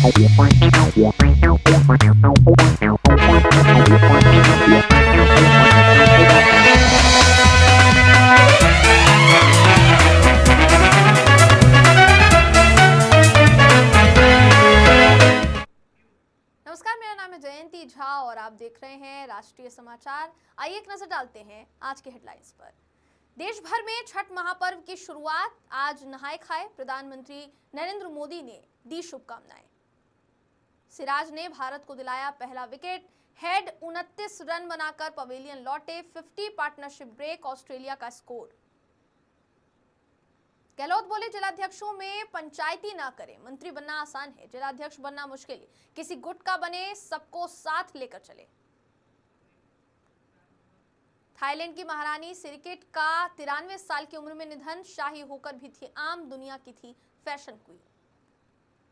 नमस्कार, मेरा नाम है जयंती झा और आप देख रहे हैं राष्ट्रीय समाचार। आइए एक नजर डालते हैं आज के हेडलाइंस पर। देश भर में छठ महापर्व की शुरुआत आज नहाए खाए प्रधानमंत्री नरेंद्र मोदी ने दी शुभकामनाएं। सिराज ने भारत को दिलाया पहला विकेट। हेड 29 रन बनाकर पवेलियन लौटे। 50 पार्टनरशिप ब्रेक ऑस्ट्रेलिया का स्कोर। गहलोत बोले जिलाध्यक्षों में पंचायती ना करें, मंत्री बनना आसान है, जिलाध्यक्ष बनना मुश्किल, किसी गुट का बने, सबको साथ लेकर चले। थाईलैंड की महारानी सिरिकेट का 93 साल की उम्र में निधन। शाही होकर भी थी आम, दुनिया की थी फैशन क्वीन।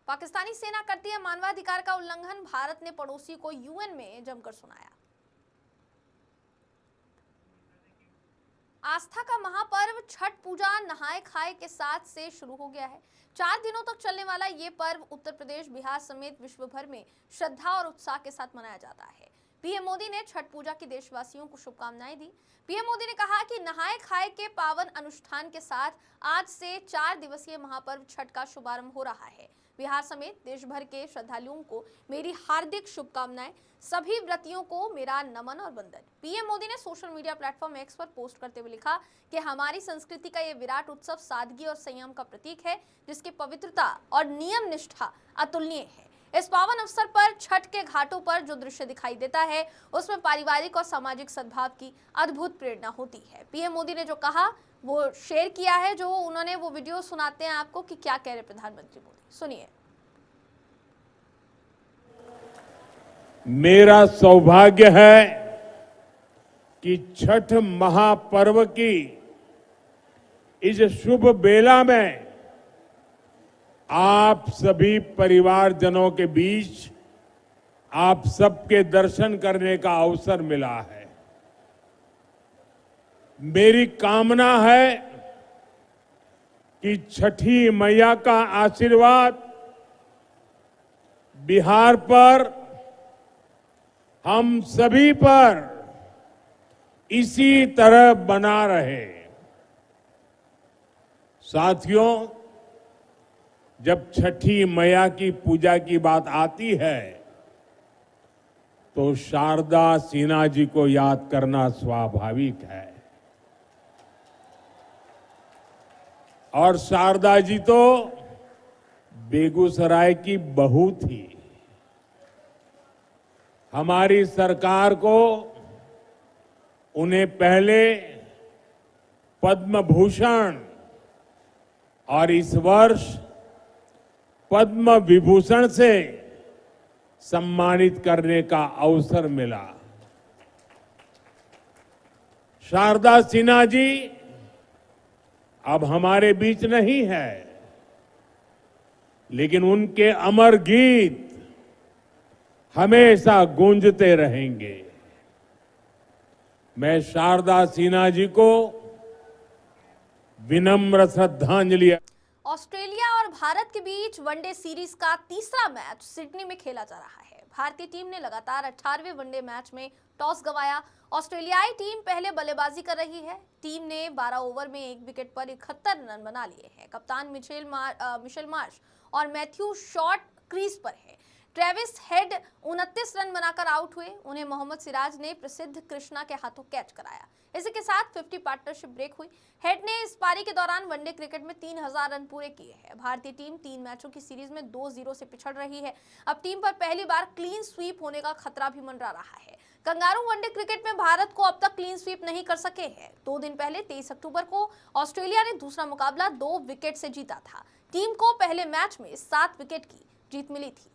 पाकिस्तानी सेना करती है मानवाधिकार का उल्लंघन। भारत ने पड़ोसी को यूएन में जमकर सुनाया। आस्था का महापर्व छठ पूजा नहाए खाए के साथ से शुरू हो गया है। 4 दिनों तक चलने वाला ये पर्व उत्तर प्रदेश, बिहार समेत विश्व भर में श्रद्धा और उत्साह के साथ मनाया जाता है। पीएम मोदी ने छठ पूजा की देशवासियों को शुभकामनाएं दी। पीएम मोदी ने कहा कि नहाए खाए के पावन अनुष्ठान के साथ आज से 4 दिवसीय महापर्व छठ का शुभारंभ हो रहा है। बिहार समेत देश भर के श्रद्धालुओं को मेरी हार्दिक शुभकामनाएं। सभी व्रतियों को मेरा नमन और वंदन। पीएम मोदी ने सोशल मीडिया प्लेटफॉर्म एक्स पर पोस्ट करते हुए लिखा कि हमारी संस्कृति का ये विराट उत्सव सादगी और संयम का प्रतीक है, जिसकी पवित्रता और नियम निष्ठा अतुलनीय है। इस पावन अवसर पर छठ के घाटों पर जो दृश्य दिखाई देता है, उसमें पारिवारिक और सामाजिक सद्भाव की अद्भुत प्रेरणा होती है। पीएम मोदी ने जो कहा वो शेयर किया है, जो उन्होंने वो वीडियो सुनाते हैं आपको कि क्या कह रहे प्रधानमंत्री मोदी। सुनिए। मेरा सौभाग्य है कि छठ महापर्व की इस शुभ बेला में आप सभी परिवारजनों के बीच आप सबके दर्शन करने का अवसर मिला है। मेरी कामना है कि छठी मैया का आशीर्वाद बिहार पर, हम सभी पर इसी तरह बना रहे। साथियों, जब छठी मैया की पूजा की बात आती है तो शारदा सिन्हा जी को याद करना स्वाभाविक है। और शारदा जी तो बेगूसराय की बहू थी। हमारी सरकार को उन्हें पहले पद्म भूषण और इस वर्ष पद्म विभूषण से सम्मानित करने का अवसर मिला। शारदा सिन्हा जी अब हमारे बीच नहीं है, लेकिन उनके अमर गीत हमेशा गूंजते रहेंगे। मैं शारदा सिन्हा जी को विनम्र श्रद्धांजलि। ऑस्ट्रेलिया और भारत के बीच वनडे सीरीज का तीसरा मैच सिडनी में खेला जा रहा है। भारतीय टीम ने लगातार 18वें वनडे मैच में टॉस गंवाया। ऑस्ट्रेलियाई टीम पहले बल्लेबाजी कर रही है। टीम ने 12 ओवर में 1 विकेट पर 71 रन बना लिए हैं। कप्तान मिशेल मार्श और मैथ्यू शॉट क्रीज पर है। ट्रेविस हेड 29 रन बनाकर आउट हुए। उन्हें मोहम्मद सिराज ने प्रसिद्ध कृष्णा के हाथों कैच कराया। इसी के साथ 50 पार्टनरशिप ब्रेक हुई। हेड ने इस पारी के दौरान वनडे क्रिकेट में 3000 रन पूरे किए हैं। भारतीय टीम 3 मैचों की सीरीज में 2-0 से पिछड़ रही है। अब टीम पर पहली बार क्लीन स्वीप होने का खतरा भी मंडरा रहा है। कंगारू वनडे क्रिकेट में भारत को अब तक क्लीन स्वीप नहीं कर सके हैं। 2 दिन पहले 23 अक्टूबर को ऑस्ट्रेलिया ने दूसरा मुकाबला 2 विकेट से जीता था। टीम को पहले मैच में 7 विकेट की जीत मिली थी।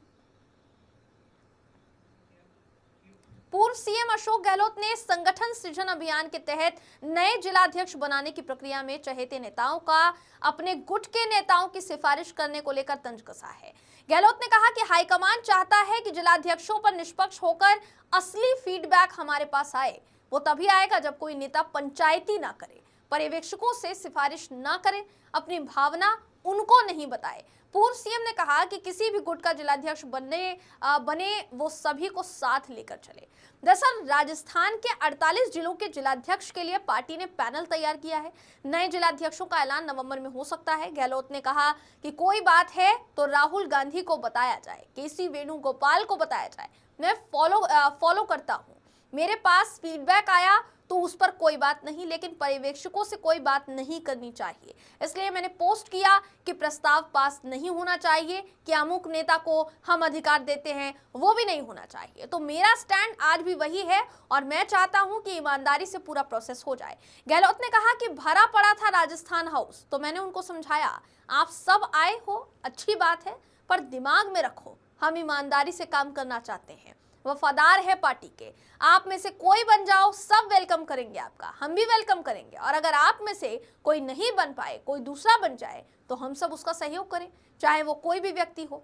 पूर्व सीएम अशोक गहलोत ने संगठन सृजन अभियान के तहत नए जिलाध्यक्ष बनाने की प्रक्रिया में चहेते नेताओं का अपने गुट के नेताओं की सिफारिश करने को लेकर तंज कसा है। गहलोत ने कहा कि हाईकमान चाहता है कि जिलाध्यक्षों पर निष्पक्ष होकर असली फीडबैक हमारे पास आए। वो तभी आएगा जब कोई नेता पंचायती ना करे, पर्यवेक्षकों से सिफारिश ना करे, अपनी भावना उनको नहीं बताए, पूर्व सीएम ने कहा कि किसी भी गुट का जिलाध्यक्ष बने वो सभी को साथ लेकर चले। दरअसल राजस्थान के 48 जिलों के जिलाध्यक्ष के लिए पार्टी ने पैनल तैयार किया है। नए जिलाध्यक्षों का ऐलान नवंबर में हो सकता है। गहलोत ने कहा कि कोई बात है तो राहुल गांधी को बताया जाए, केसी वेणुगोपाल को बताया जाए। मैं फॉलो करता हूं, मेरे पास फीडबैक आया तो उस पर कोई बात नहीं, लेकिन पर्यवेक्षकों से कोई बात नहीं करनी चाहिए। इसलिए मैंने पोस्ट किया कि प्रस्ताव पास नहीं होना चाहिए कि अमुक नेता को हम अधिकार देते हैं, वो भी नहीं होना चाहिए। तो मेरा स्टैंड आज भी वही है और मैं चाहता हूं कि ईमानदारी से पूरा प्रोसेस हो जाए। गहलोत ने कहा कि भरा पड़ा था राजस्थान हाउस, तो मैंने उनको समझाया आप सब आए हो, अच्छी बात है, पर दिमाग में रखो हम ईमानदारी से काम करना चाहते हैं, वफादार है पार्टी के। आप में से कोई बन जाओ, सब वेलकम करेंगे आपका, हम भी वेलकम करेंगे। और अगर आप में से कोई नहीं बन पाए, कोई दूसरा बन जाए, तो हम सब उसका सहयोग करें, चाहे वो कोई भी व्यक्ति हो,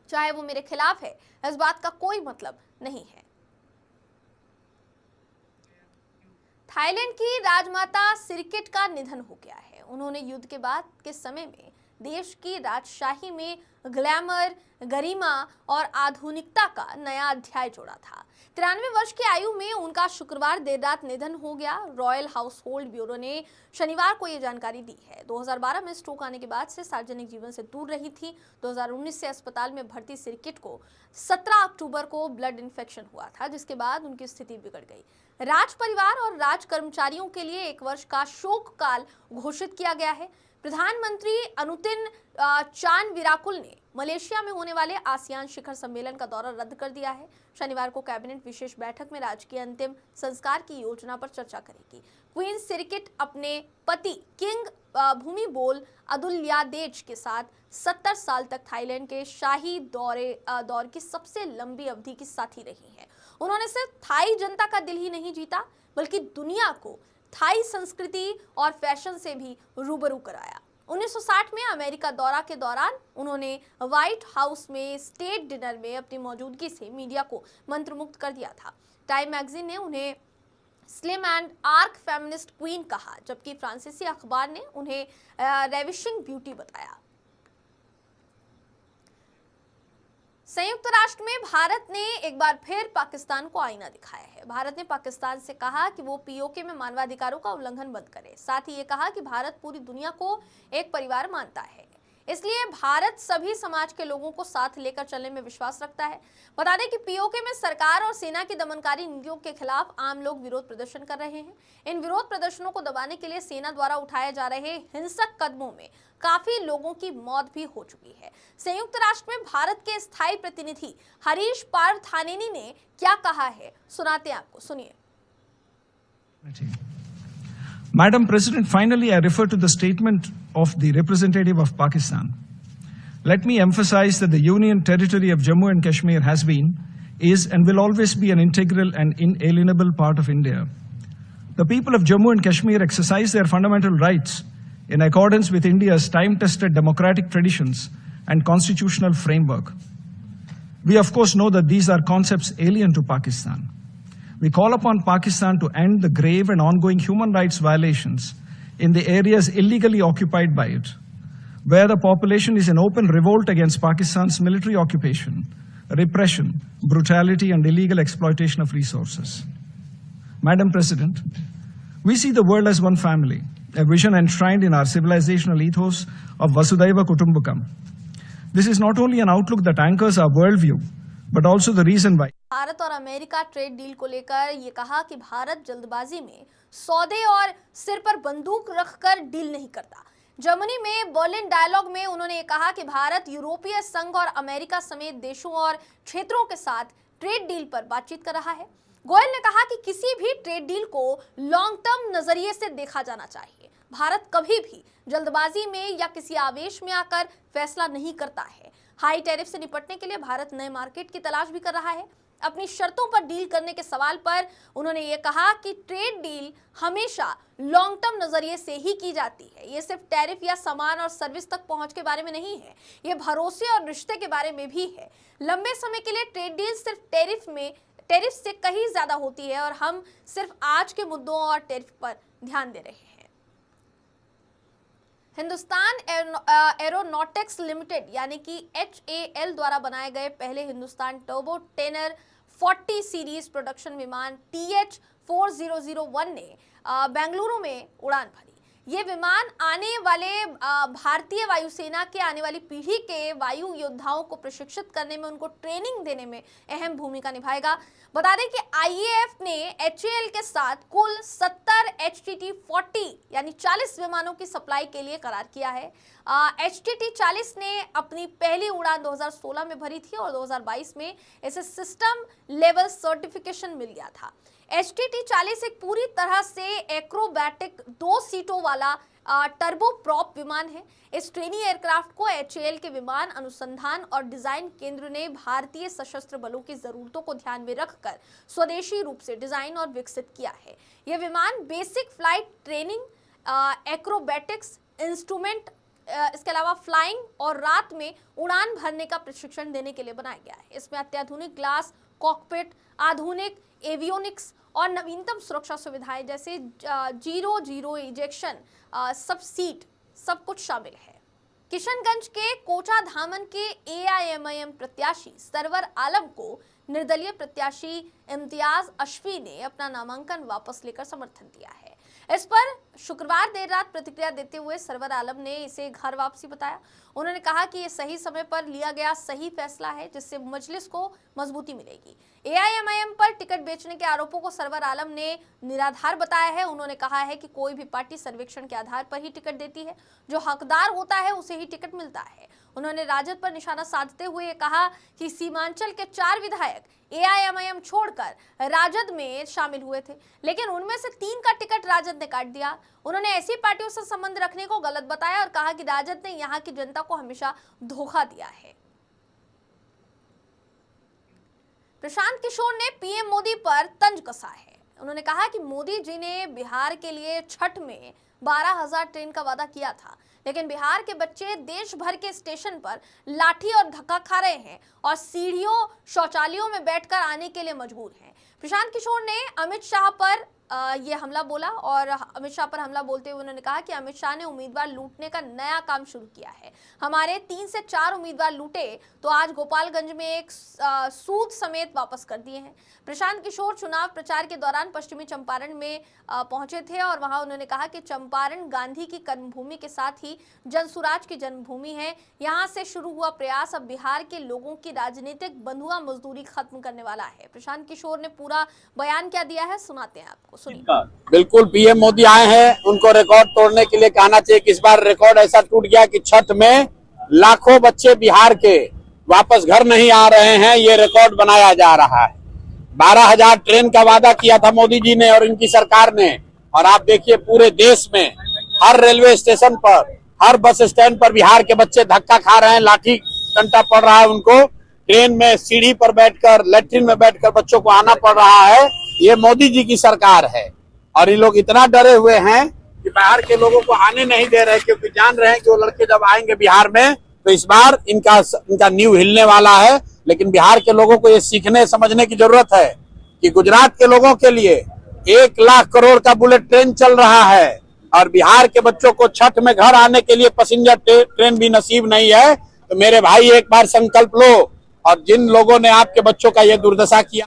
चाहे वो मेरे खिलाफ है, इस बात का कोई मतलब नहीं है। थाईलैंड की राजमाता सिरिकिट का निधन हो गया है। उन्होंने युद्ध के बाद के समय में देश की राजशाही में ग्लैमर, गरिमा और आधुनिकता का नया अध्याय जोड़ा था। 93 वर्ष की आयु में उनका शुक्रवार देर रात निधन हो गया। रॉयल हाउस होल्ड ब्यूरो ने शनिवार को यह जानकारी दी है। 2012 में स्ट्रोक आने के बाद से सार्वजनिक जीवन से दूर रही थी। 2019 से अस्पताल में भर्ती सिरिकिट को 17 अक्टूबर को ब्लड इन्फेक्शन हुआ था, जिसके बाद उनकी स्थिति बिगड़ गई। राज परिवार और राज कर्मचारियों के लिए 1 वर्ष का शोक काल घोषित किया गया है। प्रधानमंत्री अनुतिन चान विराकुल ने मलेशिया में होने वाले आसियान शिखर सम्मेलन का दौरा रद्द कर दिया है। शनिवार को कैबिनेट विशेष बैठक में राजकीय अंतिम संस्कार की योजना पर चर्चा करेगी। क्वीन सिरिकिट अपने पति किंग भूमिबोल अदुल्यादेज के साथ 70 साल तक थाईलैंड के शाही दौर की सबसे लंबी अवधि की साथी रही हैं। उन्होंने सिर्फ थाई जनता का दिल ही नहीं जीता, बल्कि दुनिया को थाई संस्कृति और फैशन से भी रूबरू कराया। 1960 में अमेरिका दौरा के दौरान उन्होंने व्हाइट हाउस में स्टेट डिनर में अपनी मौजूदगी से मीडिया को मंत्रमुग्ध कर दिया था। टाइम मैगजीन ने उन्हें slim and arc feminist queen कहा, जबकि फ्रांसीसी अखबार ने उन्हें रेविशिंग ब्यूटी बताया। संयुक्त राष्ट्र में भारत ने एक बार फिर पाकिस्तान को आईना दिखाया है। भारत ने पाकिस्तान से कहा कि वो पीओके में मानवाधिकारों का उल्लंघन बंद करे। साथ ही ये कहा कि भारत पूरी दुनिया को एक परिवार मानता है, इसलिए भारत सभी समाज के लोगों को साथ लेकर चलने में विश्वास रखता है। बता दें कि पीओके में सरकार और सेना की दमनकारी नीतियों के खिलाफ आम लोग विरोध प्रदर्शन कर रहे हैं। इन विरोध प्रदर्शनों को दबाने के लिए सेना द्वारा उठाए जा रहे हिंसक कदमों में काफी लोगों की मौत भी हो चुकी है। संयुक्त राष्ट्र में भारत के स्थायी प्रतिनिधि हरीश पार्थानेनी ने क्या कहा है, सुनाते हैं आपको, सुनिए। Madam President, finally I refer to the statement of the representative of Pakistan. Let me emphasize that the Union Territory of Jammu and Kashmir has been, is and will always be an integral and inalienable part of India. The people of Jammu and Kashmir exercise their fundamental rights in accordance with India's time-tested democratic traditions and constitutional framework. We of course know that these are concepts alien to Pakistan. We call upon Pakistan to end the grave and ongoing human rights violations in the areas illegally occupied by it, where the population is in open revolt against Pakistan's military occupation, repression, brutality, and illegal exploitation of resources. Madam President, we see the world as one family, a vision enshrined in our civilizational ethos of Vasudhaiva Kutumbakam. This is not only an outlook that anchors our worldview, but also the reason why. Bharat और America trade deal को लेकर ये कहा कि भारत जल्दबाजी में सौदे और सिर पर बंदूक रखकर डील नहीं करता। जर्मनी में बर्लिन डायलॉग में उन्होंने कहा कि भारत यूरोपीय संघ और अमेरिका समेत देशों और क्षेत्रों के साथ ट्रेड डील पर बातचीत कर रहा है। गोयल ने कहा कि किसी भी ट्रेड डील को लॉन्ग टर्म नजरिए से देखा जाना चाहिए। भारत कभी भी जल्दबाजी में या किसी आवेश में आकर फैसला नहीं करता है। हाई टैरिफ से निपटने के लिए भारत नए मार्केट की तलाश भी कर रहा है। अपनी शर्तों पर डील करने के सवाल पर उन्होंने ये कहा कि ट्रेड डील हमेशा लॉन्ग टर्म नजरिए से ही की जाती है। ये सिर्फ टैरिफ या सामान और सर्विस तक पहुंच के बारे में नहीं है, ये भरोसे और रिश्ते के बारे में भी है। लंबे समय के लिए ट्रेड डील सिर्फ टैरिफ से कहीं ज्यादा होती है और हम सिर्फ आज के मुद्दों और टैरिफ पर ध्यान दे रहे हैं। हिंदुस्तान एरोनॉटिक्स लिमिटेड यानी कि HAL द्वारा बनाए गए पहले Hindustan turbo trainer 40 series production विमान TH4001 ने बेंगलुरु में उड़ान भरी। ये विमान आने वाले भारतीय वायुसेना के आने वाली पीढ़ी के वायु योद्धाओं को प्रशिक्षित करने में, उनको ट्रेनिंग देने में अहम भूमिका निभाएगा। बता दें कि IAF ने HAL के साथ कुल 70 HTT-40 यानी 40 विमानों की सप्लाई के लिए करार किया है। HTT-40 ने अपनी पहली उड़ान 2016 में भरी थी और 2022 में इसे सिस्टम लेवल सर्टिफिकेशन मिल गया था। HTT-40 एक पूरी तरह से एक्रोबैटिक 2 सीटों वाला टर्बो प्रॉप विमान है। इस ट्रेनी एयरक्राफ्ट को HAL के विमान अनुसंधान और डिजाइन केंद्र ने भारतीय सशस्त्र बलों की जरूरतों को ध्यान में रखकर स्वदेशी रूप से डिजाइन और विकसित किया है। यह विमान basic flight training, acrobatics, instrument, इसके अलावा फ्लाइंग और रात में उड़ान भरने का प्रशिक्षण देने के लिए बनाया गया है। इसमें अत्याधुनिक ग्लास कॉकपिट, आधुनिक एवियोनिक्स और नवीनतम सुरक्षा सुविधाएं जैसे जीरो इजेक्शन, सब सीट, सब कुछ शामिल है। किशनगंज के कोचा धामन के AIMIM प्रत्याशी सरवर आलम को निर्दलीय प्रत्याशी इम्तियाज अशफी ने अपना नामांकन वापस लेकर समर्थन दिया है। इस पर शुक्रवार देर रात प्रतिक्रिया देते हुए सरवर आलम ने इसे घर वापसी बताया। उन्होंने कहा कि यह सही समय पर लिया गया सही फैसला है, जिससे मजलिस को मजबूती मिलेगी। AIMIM पर टिकट बेचने के आरोपों को सरवर आलम ने निराधार बताया है। उन्होंने कहा है कि कोई भी पार्टी सर्वेक्षण के आधार पर ही टिकट देती है, जो हकदार होता है उसे ही टिकट मिलता है। उन्होंने राजद पर निशाना साधते हुए कहा कि सीमांचल के 4 विधायक AIMIM छोड़कर राजद में शामिल हुए थे, लेकिन उनमें से 3 का टिकट राजद ने काट दिया। उन्होंने ऐसी पार्टियों से संबंध रखने को गलत बताया और कहा कि राजद ने यहां की जनता को हमेशा धोखा दिया है। प्रशांत किशोर ने PM मोदी पर तंज कसा है। उन्होंने कहा कि मोदी जी ने बिहार के लिए छठ में 12,000 ट्रेन का वादा किया था, लेकिन बिहार के बच्चे देश भर के स्टेशन पर लाठी और धक्का खा रहे हैं और सीढ़ियों, शौचालयों में बैठकर आने के लिए मजबूर हैं। प्रशांत किशोर ने अमित शाह पर ये हमला बोला और अमित शाह पर हमला बोलते हुए उन्होंने कहा कि अमित शाह ने उम्मीदवार लूटने का नया काम शुरू किया है। हमारे 3 से 4 उम्मीदवार लूटे तो आज गोपालगंज में एक सूद समेत वापस कर दिए हैं। प्रशांत किशोर चुनाव प्रचार के दौरान पश्चिमी चंपारण में पहुंचे थे और वहां उन्होंने कहा कि चंपारण गांधी की कर्मभूमि के साथ ही जनसुराज की जन्मभूमि है। यहां से शुरू हुआ प्रयास अब बिहार के लोगों की राजनीतिक बंधुआ मजदूरी खत्म करने वाला है। प्रशांत किशोर ने पूरा बयान क्या दिया है, सुनाते हैं आपको, सुनिए। बिल्कुल PM मोदी आए हैं, उनको रिकॉर्ड तोड़ने के लिए कहना चाहिए कि इस बार रिकॉर्ड ऐसा टूट गया कि छठ में लाखों बच्चे बिहार के वापस घर नहीं आ रहे हैं। ये रिकॉर्ड बनाया जा रहा है। 12,000 ट्रेन का वादा किया था मोदी जी ने और इनकी सरकार ने, और आप देखिए पूरे देश में हर रेलवे स्टेशन पर, हर बस स्टैंड पर बिहार के बच्चे धक्का खा रहे हैं, लाठी डंडा पड़ रहा है उनको। ट्रेन में सीढ़ी पर बैठकर, लैट्रिन में बैठकर बच्चों को आना पड़ रहा है। ये मोदी जी की सरकार है और ये लोग इतना डरे हुए हैं कि बिहार के लोगों को आने नहीं दे रहे, क्योंकि जान रहे हैं कि वो लड़के जब आएंगे बिहार में तो इस बार इनका नींव हिलने वाला है। लेकिन बिहार के लोगों को ये सीखने समझने की जरूरत है कि गुजरात के लोगों के लिए 1 लाख करोड़ का बुलेट ट्रेन चल रहा है और बिहार के बच्चों को छठ में घर आने के लिए पैसेंजर ट्रेन भी नसीब नहीं है। तो मेरे भाई एक बार संकल्प लो, और जिन लोगों ने आपके बच्चों का ये दुर्दशा किया।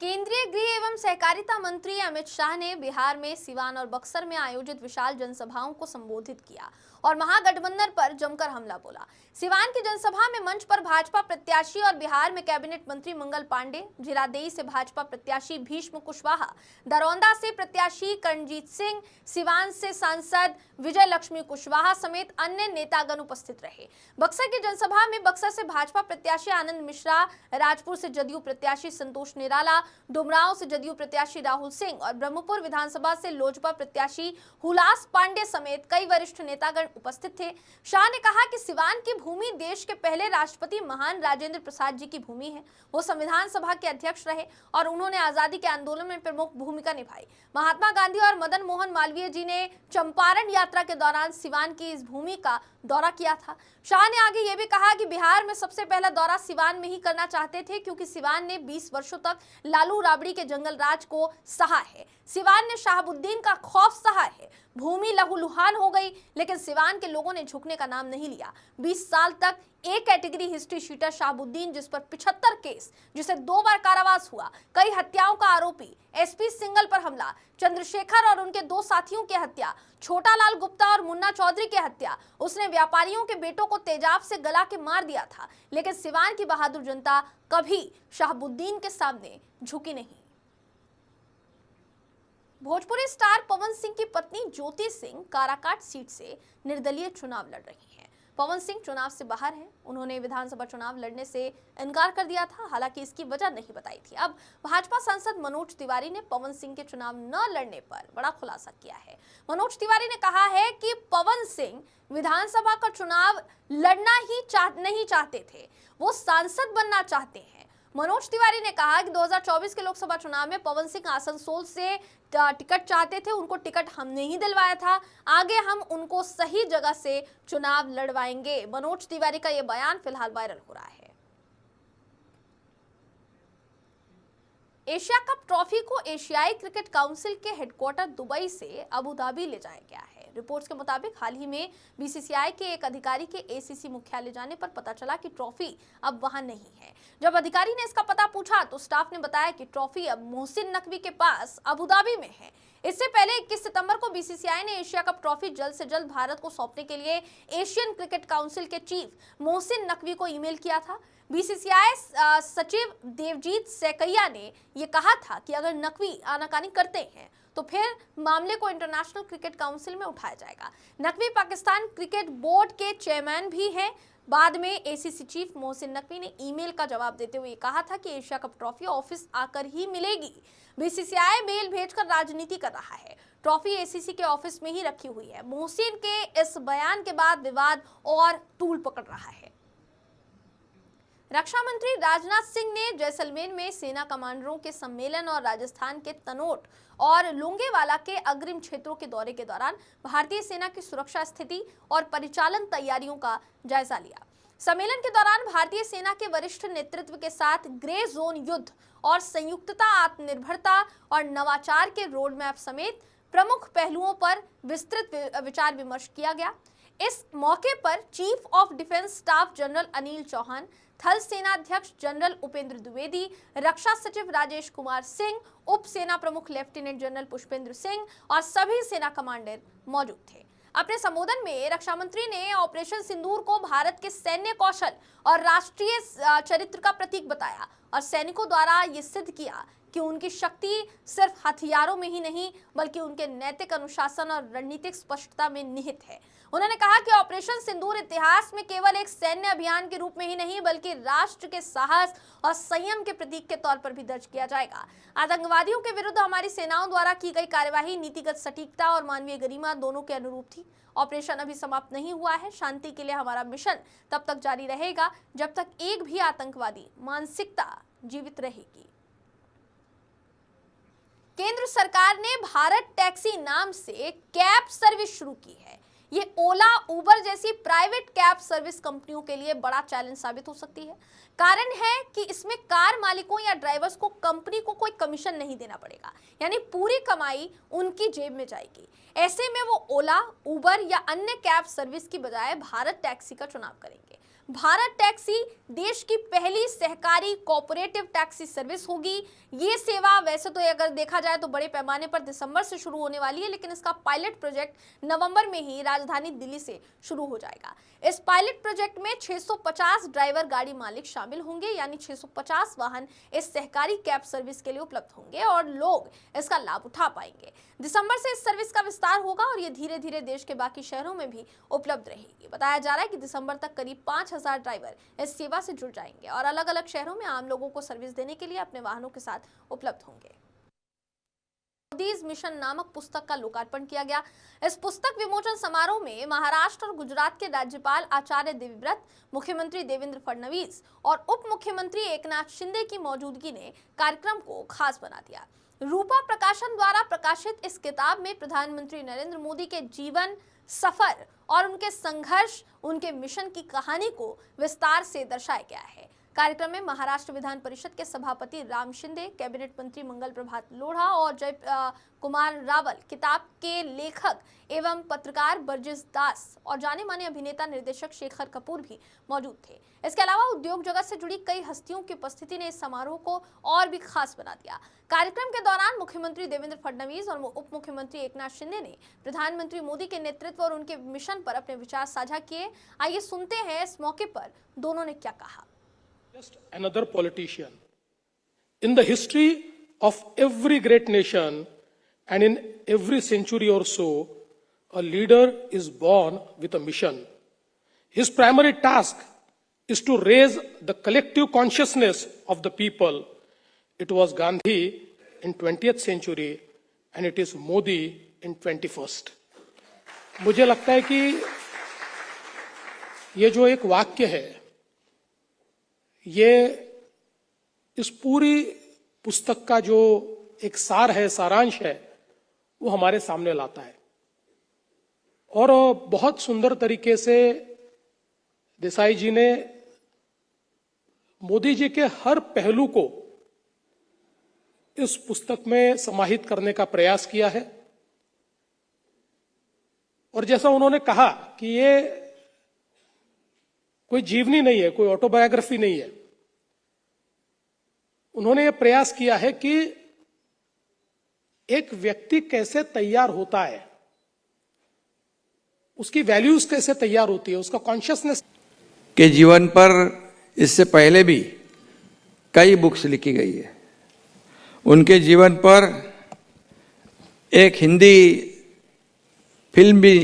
केंद्रीय गृह एवं सहकारिता मंत्री अमित शाह ने बिहार में सिवान और बक्सर में आयोजित विशाल जनसभाओं को संबोधित किया और महागठबंधन पर जमकर हमला बोला। सिवान की जनसभा में मंच पर भाजपा प्रत्याशी और बिहार में कैबिनेट मंत्री मंगल पांडे, झिरादेई से भाजपा प्रत्याशी भीष्म कुशवाहा, दरौंदा से प्रत्याशी करणजीत सिंह, सिवान से सांसद विजय लक्ष्मी कुशवाहा समेत अन्य नेतागण उपस्थित रहे। बक्सर की जनसभा में बक्सर से भाजपा प्रत्याशी आनंद मिश्रा, राजपुर से जदयू प्रत्याशी संतोष निराला, डुमरांव से जदयू प्रत्याशी राहुल सिंह और ब्रह्मपुर विधानसभा से लोजपा प्रत्याशी हुलास पांडे समेत कई वरिष्ठ नेतागण उपस्थित थे। शाह ने कहा कि सिवान की भूमि देश के पहले राष्ट्रपति महान राजेंद्र प्रसाद जी की भूमि है। वो संविधान सभा के अध्यक्ष रहे और उन्होंने आजादी के आंदोलन में प्रमुख भूमिका निभाई। महात्मा गांधी और मदन मोहन मालवीय जी ने चंपारण यात्रा के दौरान सिवान की इस भूमि का दौरा किया था। शाह ने आगे ये भी कहा कि बिहार में सबसे पहला दौरा सिवान में ही करना चाहते थे, क्योंकि सिवान ने 20 वर्षों तक लालू राबड़ी के जंगल राज को सहा है। सिवान ने शहाबुद्दीन का खौफ सहा है। भूमि लहूलुहान हो गई, लेकिन सिवान के लोगों ने झुकने का नाम नहीं लिया। 20 साल तक एक कैटेगरी हिस्ट्री शीटर शहाबुद्दीन, जिस पर 75 केस, जिसे 2 बार कारावास हुआ, कई हत्याओं का आरोपी, एसपी सिंगल पर हमला, चंद्रशेखर और उनके 2 साथियों की हत्या, छोटा लाल गुप्ता और मुन्ना चौधरी की हत्या, उसने व्यापारियों के बेटों को तेजाब से गला के मार दिया था। लेकिन सिवान की बहादुर जनता कभी शहाबुद्दीन के सामने झुकी नहीं। भोजपुरी स्टार पवन सिंह की पत्नी ज्योति सिंह काराकाट सीट से निर्दलीय चुनाव लड़ रही हैं। पवन सिंह चुनाव से बाहर हैं। उन्होंने विधानसभा चुनाव लड़ने से इनकार कर दिया था, हालांकि इसकी वजह नहीं बताई थी। अब भाजपा सांसद मनोज तिवारी ने पवन सिंह के चुनाव न लड़ने पर बड़ा खुलासा किया है। मनोज तिवारी ने कहा है कि पवन सिंह विधानसभा का चुनाव लड़ना ही नहीं चाहते थे, वो सांसद बनना चाहते हैं। मनोज तिवारी ने कहा कि 2024 के लोकसभा चुनाव में पवन सिंह आसनसोल से टिकट चाहते थे, उनको टिकट हमने ही दिलवाया था, आगे हम उनको सही जगह से चुनाव लड़वाएंगे। मनोज तिवारी का यह बयान फिलहाल वायरल हो रहा है। एशिया कप ट्रॉफी को एशियाई क्रिकेट काउंसिल के हेडक्वार्टर दुबई से अबू धाबी ले जाया गया है। रिपोर्ट्स के मुताबिक हाल ही में बीसीसीआई के एक अधिकारी के एसीसी मुख्यालय जाने पर पता चला कि ट्रॉफी अब वहां नहीं है। जब अधिकारी ने इसका पता पूछा तो स्टाफ ने बताया कि ट्रॉफी अब मोहसिन नकवी के पास अबू धाबी में है। इससे पहले 21 सितंबर को बीसीसीआई ने एशिया कप ट्रॉफी जल्द से जल्द भारत को सौंपने के लिए एशियन क्रिकेट काउंसिल के चीफ मोहसिन नकवी को ईमेल किया था। बीसीसीआई सचिव देवजीत सैकैया ने यह कहा था कि अगर नकवी आनाकानी करते हैं तो फिर मामले को इंटरनेशनल क्रिकेट काउंसिल में उठाया जाएगा। नकवी पाकिस्तान क्रिकेट बोर्ड के चेयरमैन भी हैं। बाद में एसीसी चीफ मोहसिन नकवी ने ईमेल का जवाब देते हुए कहा था कि एशिया कप ट्रॉफी ऑफिस आकर ही मिलेगी। बीसीसीआई मेल भेजकर राजनीति कर रहा है। ट्रॉफी एसीसी के ऑफिस में ही रखी हुई है। मोहसिन के इस बयान के बाद विवाद और तूल पकड़ रहा है। रक्षा मंत्री राजनाथ सिंह ने जैसलमेर में सेना कमांडरों के सम्मेलन और राजस्थान के तनोट और लोंगेवाला के अग्रिम क्षेत्रों के दौरे के दौरान भारतीय सेना की सुरक्षा स्थिति और परिचालन तैयारियों का जायजा लिया। सम्मेलन के दौरान भारतीय सेना के वरिष्ठ नेतृत्व के साथ ग्रे जोन युद्ध और संयुक्तता, आत्मनिर्भरता और नवाचार के रोड मैप समेत प्रमुख पहलुओं पर विस्तृत विचार विमर्श किया गया। इस मौके पर chief of defence staff general Anil Chauhan, थल सेनाध्यक्ष जनरल उपेंद्र द्विवेदी, रक्षा सचिव राजेश कुमार सिंह, उप सेना प्रमुख लेफ्टिनेंट जनरल पुष्पेंद्र सिंह और सभी सेना कमांडर मौजूद थे। अपने संबोधन में रक्षा मंत्री ने ऑपरेशन सिंदूर को भारत के सैन्य कौशल और राष्ट्रीय चरित्र का प्रतीक बताया और सैनिकों द्वारा ये सिद्ध किया कि उनकी शक्ति सिर्फ हथियारों में ही नहीं बल्कि उनके नैतिक अनुशासन और रणनीतिक स्पष्टता में निहित है। उन्होंने कहा कि ऑपरेशन सिंदूर इतिहास में केवल एक सैन्य अभियान के रूप में ही नहीं बल्कि राष्ट्र के साहस और संयम के प्रतीक के तौर पर भी दर्ज किया जाएगा। आतंकवादियों के विरुद्ध हमारी सेनाओं द्वारा की गई कार्यवाही नीतिगत सटीकता और मानवीय गरिमा दोनों के अनुरूप थी। ऑपरेशन अभी समाप्त नहीं हुआ है। शांति के लिए हमारा मिशन तब तक जारी रहेगा जब तक एक भी आतंकवादी मानसिकता जीवित रहेगी। केंद्र सरकार ने भारत टैक्सी नाम से कैब सर्विस शुरू की है। ये ओला, उबर जैसी प्राइवेट कैब सर्विस कंपनियों के लिए बड़ा चैलेंज साबित हो सकती है। कारण है कि इसमें कार मालिकों या ड्राइवर्स को कंपनी को कोई कमीशन नहीं देना पड़ेगा, यानी पूरी कमाई उनकी जेब में जाएगी। ऐसे में वो ओला, उबर या अन्य कैब सर्विस की बजाय भारत टैक्सी का चुनाव करेंगे। भारत टैक्सी देश की पहली सहकारी कोऑपरेटिव टैक्सी सर्विस होगी। ये सेवा वैसे तो अगर देखा जाए तो बड़े पैमाने पर दिसंबर से शुरू होने वाली है, लेकिन इसका पायलट प्रोजेक्ट नवंबर में ही राजधानी दिल्ली से शुरू हो जाएगा। इस पायलट प्रोजेक्ट में 650 ड्राइवर गाड़ी मालिक शामिल होंगे, यानी 650 वाहन इस सहकारी कैब सर्विस के लिए उपलब्ध होंगे और लोग इसका लाभ उठा पाएंगे। दिसंबर से इस सर्विस का विस्तार होगा और ये धीरे धीरे देश के बाकी शहरों में भी उपलब्ध रहेगी। बताया जा रहा है कि दिसंबर तक करीब 5000 ड्राइवर इस सेवा से जुड़ जाएंगे और अलग अलग शहरों में आम लोगों को सर्विस देने के लिए अपने वाहनों के साथ उपलब्ध होंगे। मोदीज मिशन नामक पुस्तक का लोकार्पण किया गया। इस पुस्तक विमोचन समारोह में महाराष्ट्र और गुजरात के राज्यपाल आचार्य देवव्रत, मुख्यमंत्री देवेंद्र फडणवीस और उप मुख्यमंत्री एकनाथ शिंदे की मौजूदगी ने कार्यक्रम को खास बना दिया। रूपा प्रकाशन द्वारा प्रकाशित इस किताब में प्रधानमंत्री नरेंद्र मोदी के जीवन सफर और उनके संघर्ष, उनके मिशन की कहानी को विस्तार से दर्शाया गया है। कार्यक्रम में महाराष्ट्र विधान परिषद के सभापति राम शिंदे, कैबिनेट मंत्री मंगल प्रभात लोढ़ा और जय कुमार रावल, किताब के लेखक एवं पत्रकार बर्जेस दास और जाने माने अभिनेता निर्देशक शेखर कपूर भी मौजूद थे। इसके अलावा उद्योग जगत से जुड़ी कई हस्तियों की उपस्थिति ने इस समारोह को और भी खास बना दिया। कार्यक्रम के दौरान मुख्यमंत्री देवेंद्र फडणवीस और उप मुख्यमंत्री एकनाथ शिंदे ने प्रधानमंत्री मोदी के नेतृत्व और उनके मिशन पर अपने विचार साझा किए। आइए सुनते हैं इस मौके पर दोनों ने क्या कहा। Just another politician. In the history of every great nation and in every century or so, a leader is born with a mission. His primary task is to raise the collective consciousness of the people. It was Gandhi in 20th century and it is Modi in 21st. मुझे लगता है कि ये जो एक वाक्य है, ये इस पूरी पुस्तक का जो एक सार है, सारांश है, वो हमारे सामने लाता है। और बहुत सुंदर तरीके से देसाई जी ने मोदी जी के हर पहलू को इस पुस्तक में समाहित करने का प्रयास किया है। और जैसा उन्होंने कहा कि ये कोई जीवनी नहीं है, कोई ऑटोबायोग्राफी नहीं है। उन्होंने ये प्रयास किया है कि एक व्यक्ति कैसे तैयार होता है, उसकी वैल्यूज कैसे तैयार होती है, उसका कॉन्शियसनेस के जीवन पर इससे पहले भी कई बुक्स लिखी गई है। उनके जीवन पर एक हिंदी फिल्म भी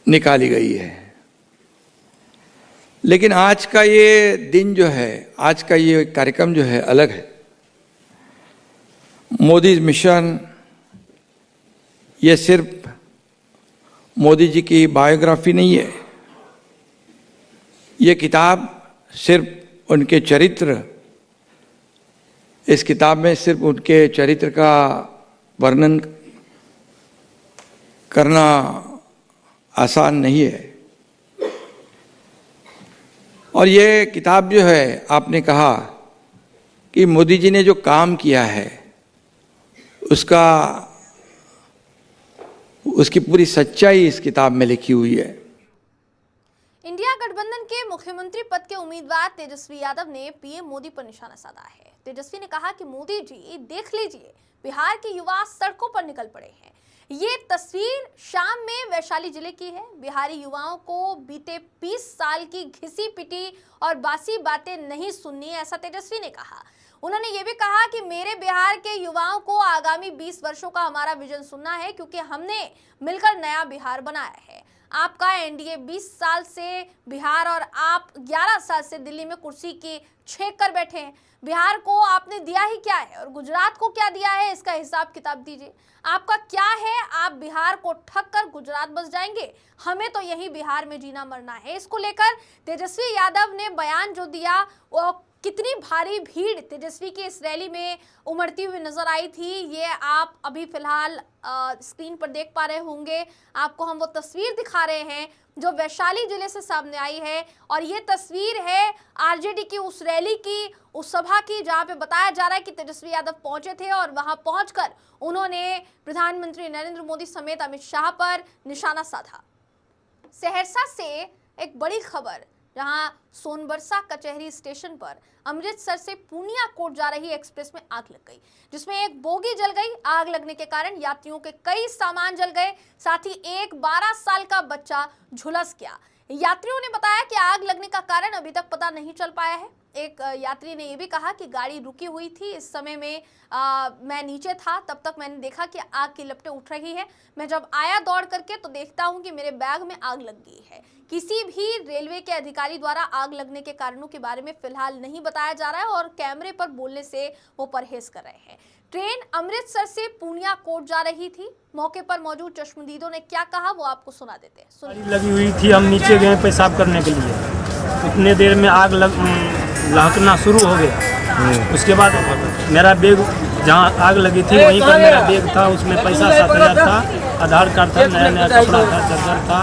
निकाली गई है। लेकिन आज का ये दिन जो है, आज का ये कार्यक्रम जो है अलग है। मोदी मिशन ये सिर्फ मोदी जी की बायोग्राफी नहीं है। ये किताब सिर्फ उनके चरित्र, इस किताब में सिर्फ उनके चरित्र का वर्णन करना आसान नहीं है। और ये किताब जो है, आपने कहा कि मोदी जी ने जो काम किया है उसकी पूरी सच्चाई इस किताब में लिखी हुई है। इंडिया गठबंधन के मुख्यमंत्री पद के उम्मीदवार तेजस्वी यादव ने पीएम मोदी पर निशाना साधा है। तेजस्वी ने कहा कि मोदी जी देख लीजिए, बिहार के युवा सड़कों पर निकल पड़े हैं। ये तस्वीर शाम में वैशाली जिले की है। बिहारी युवाओं को बीते 20 साल की घिसी पिटी और बासी बातें नहीं सुननी, ऐसा तेजस्वी ने कहा। उन्होंने ये भी कहा कि मेरे बिहार के युवाओं को आगामी 20 वर्षों का हमारा विजन सुनना है, क्योंकि हमने मिलकर नया बिहार बनाया है। आपका एनडीए 20 साल से बिहार और आप 11 साल से दिल्ली में कुर्सी की छेक कर बैठे हैं। बिहार को आपने दिया ही क्या है और गुजरात को क्या दिया है, इसका हिसाब किताब दीजिए। आपका क्या है, आप बिहार को ठग कर गुजरात बस जाएंगे। हमें तो यही बिहार में जीना मरना है। इसको लेकर तेजस्वी यादव ने बयान जो दिया, वो कितनी भारी भीड़ तेजस्वी की इस रैली में उमड़ती हुई नजर आई थी, ये आप अभी फिलहाल स्क्रीन पर देख पा रहे होंगे। आपको हम वो तस्वीर दिखा रहे हैं जो वैशाली जिले से सामने आई है। और ये तस्वीर है आरजेडी की उस रैली की, उस सभा की, जहां पे बताया जा रहा है कि तेजस्वी यादव पहुंचे थे और वहां पहुंचकर उन्होंने प्रधानमंत्री नरेंद्र मोदी समेत अमित शाह पर निशाना साधा। सहरसा से एक बड़ी खबर, जहां सोनबरसा कचहरी स्टेशन पर अमृतसर से पूनिया कोट जा रही एक्सप्रेस में आग लग गई, जिसमें एक बोगी जल गई। आग लगने के कारण यात्रियों के कई सामान जल गए, साथ ही एक 12 साल का बच्चा झुलस गया। यात्रियों ने बताया कि आग लगने का कारण अभी तक पता नहीं चल पाया है। एक यात्री ने यह भी कहा कि गाड़ी रुकी हुई थी, इस समय में मैं नीचे था, तब तक मैंने देखा कि आग की लपटें उठ रही है। मैं जब आया दौड़ करके तो देखता हूं कि मेरे बैग में आग लग गई है। किसी भी रेलवे के अधिकारी द्वारा आग लगने के कारणों के बारे में फिलहाल नहीं बताया जा रहा है और कैमरे पर बोलने से वो परहेज कर रहे हैं। ट्रेन अमृतसर से पूनिया कोट जा रही थी। मौके पर मौजूद चश्मदीदों ने क्या कहा वो आपको सुना देते हैं। गाड़ी लगी हुई थी, हम नीचे गए पेशाब करने के लिए, उतने देर में आग लहकना शुरू हो गया। उसके बाद मेरा बैग जहाँ आग लगी थी वहीं पर मेरा बैग था, उसमें पैसा 7,000 था, आधार कार्ड था, नया नया कपड़ा था, चादर था,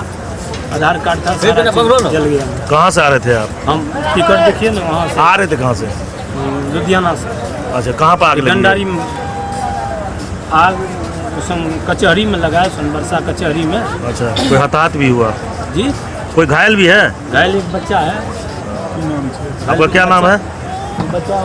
आधार कार्ड था, सारा चीज़ जल गया। कहाँ से आ रहे थे आप? हम टिकट देखिए ना, वहाँ से आ रहे थे कहाँ से? लुधियाना से। अच्छा, कहाँ पर आग लगी? गंडारी में आग कचहरी में लगा है, सोनबरसा कचहरी में। अच्छा, कोई हताहत भी हुआ? जी, कोई घायल भी है? घायल एक बच्चा है। आपका क्या नाम है? बच्चा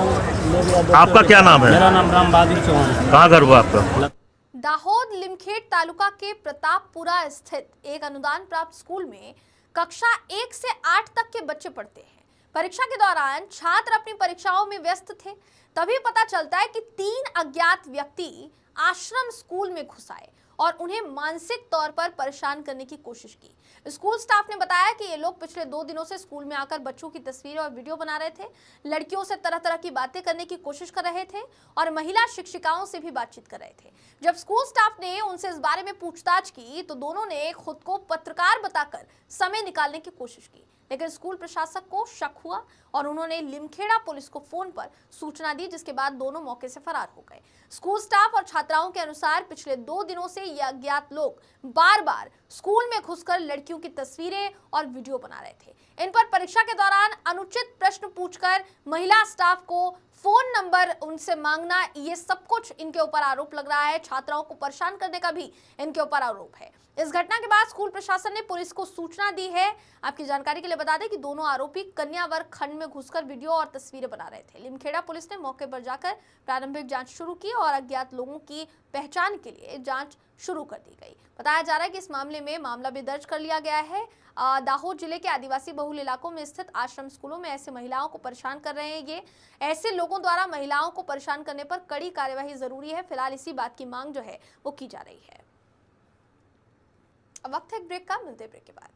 आपका क्या नाम है? मेरा नाम राम बहादुर चौहान है। कहाँ घर हुआ आपका? दाहोद लिमखेड़ तालुका के प्रतापपुरा स्थित एक अनुदान प्राप्त स्कूल में कक्षा 1 से 8 तक के बच्चे पढ़ते हैं। परीक्षा के दौरान छात्र अपनी परीक्षाओं में व्यस्त थे, तभी पता चलता है कि 3 अज्ञात व्यक्ति आश्रम स्कूल में घुस आए और उन्हें मानसिक तौर पर परेशान करने की कोशिश की। स्कूल स्टाफ ने बताया कि ये लोग पिछले 2 दिनों से स्कूल में आकर बच्चों की तस्वीरें और वीडियो बना रहे थे, लड़कियों से तरह तरह की बातें करने की कोशिश कर रहे थे और महिला शिक्षिकाओं से भी बातचीत कर रहे थे। जब स्कूल स्टाफ ने उनसे इस बारे में पूछताछ की तो दोनों ने खुद को पत्रकार बताकर समय निकालने की कोशिश की, लेकिन स्कूल प्रशासक को शक हुआ और उन्होंने लिमखेड़ा पुलिस को फोन पर सूचना दी, जिसके बाद दोनों मौके से फरार हो गए। स्कूल स्टाफ और छात्राओं के अनुसार पिछले 2 दिनों से ये अज्ञात लोग बार बार स्कूल में घुसकर लड़कियों की तस्वीरें और वीडियो बना रहे थे। इन पर परीक्षा के दौरान अनुचित प्रश्न पूछकर महिला स्टाफ को फोन नंबर उनसे मांगना, ये सब कुछ इनके ऊपर आरोप लग रहा है। छात्राओं को परेशान करने का भी इनके ऊपर आरोप है। इस घटना के बाद स्कूल प्रशासन ने पुलिस को सूचना दी है। आपकी जानकारी के लिए बता दें कि दोनों आरोपी कन्यावर खंड में घुसकर वीडियो और तस्वीरें बना रहे थे। लिमखेड़ा पुलिस ने मौके पर जाकर प्रारंभिक जांच शुरू की और अज्ञात लोगों की पहचान के लिए जांच शुरू कर दी गई। बताया जा रहा है कि इस मामले में मामला भी दर्ज कर लिया गया है। दाहोद जिले के आदिवासी बहुल इलाकों में स्थित आश्रम स्कूलों में ऐसे महिलाओं को परेशान कर रहे हैं। ये ऐसे लोगों द्वारा महिलाओं को परेशान करने पर कड़ी कार्यवाही जरूरी है। फिलहाल इसी बात की मांग जो है वो की जा रही है। अब वक्त है एक ब्रेक का, मिलते ब्रेक के बाद।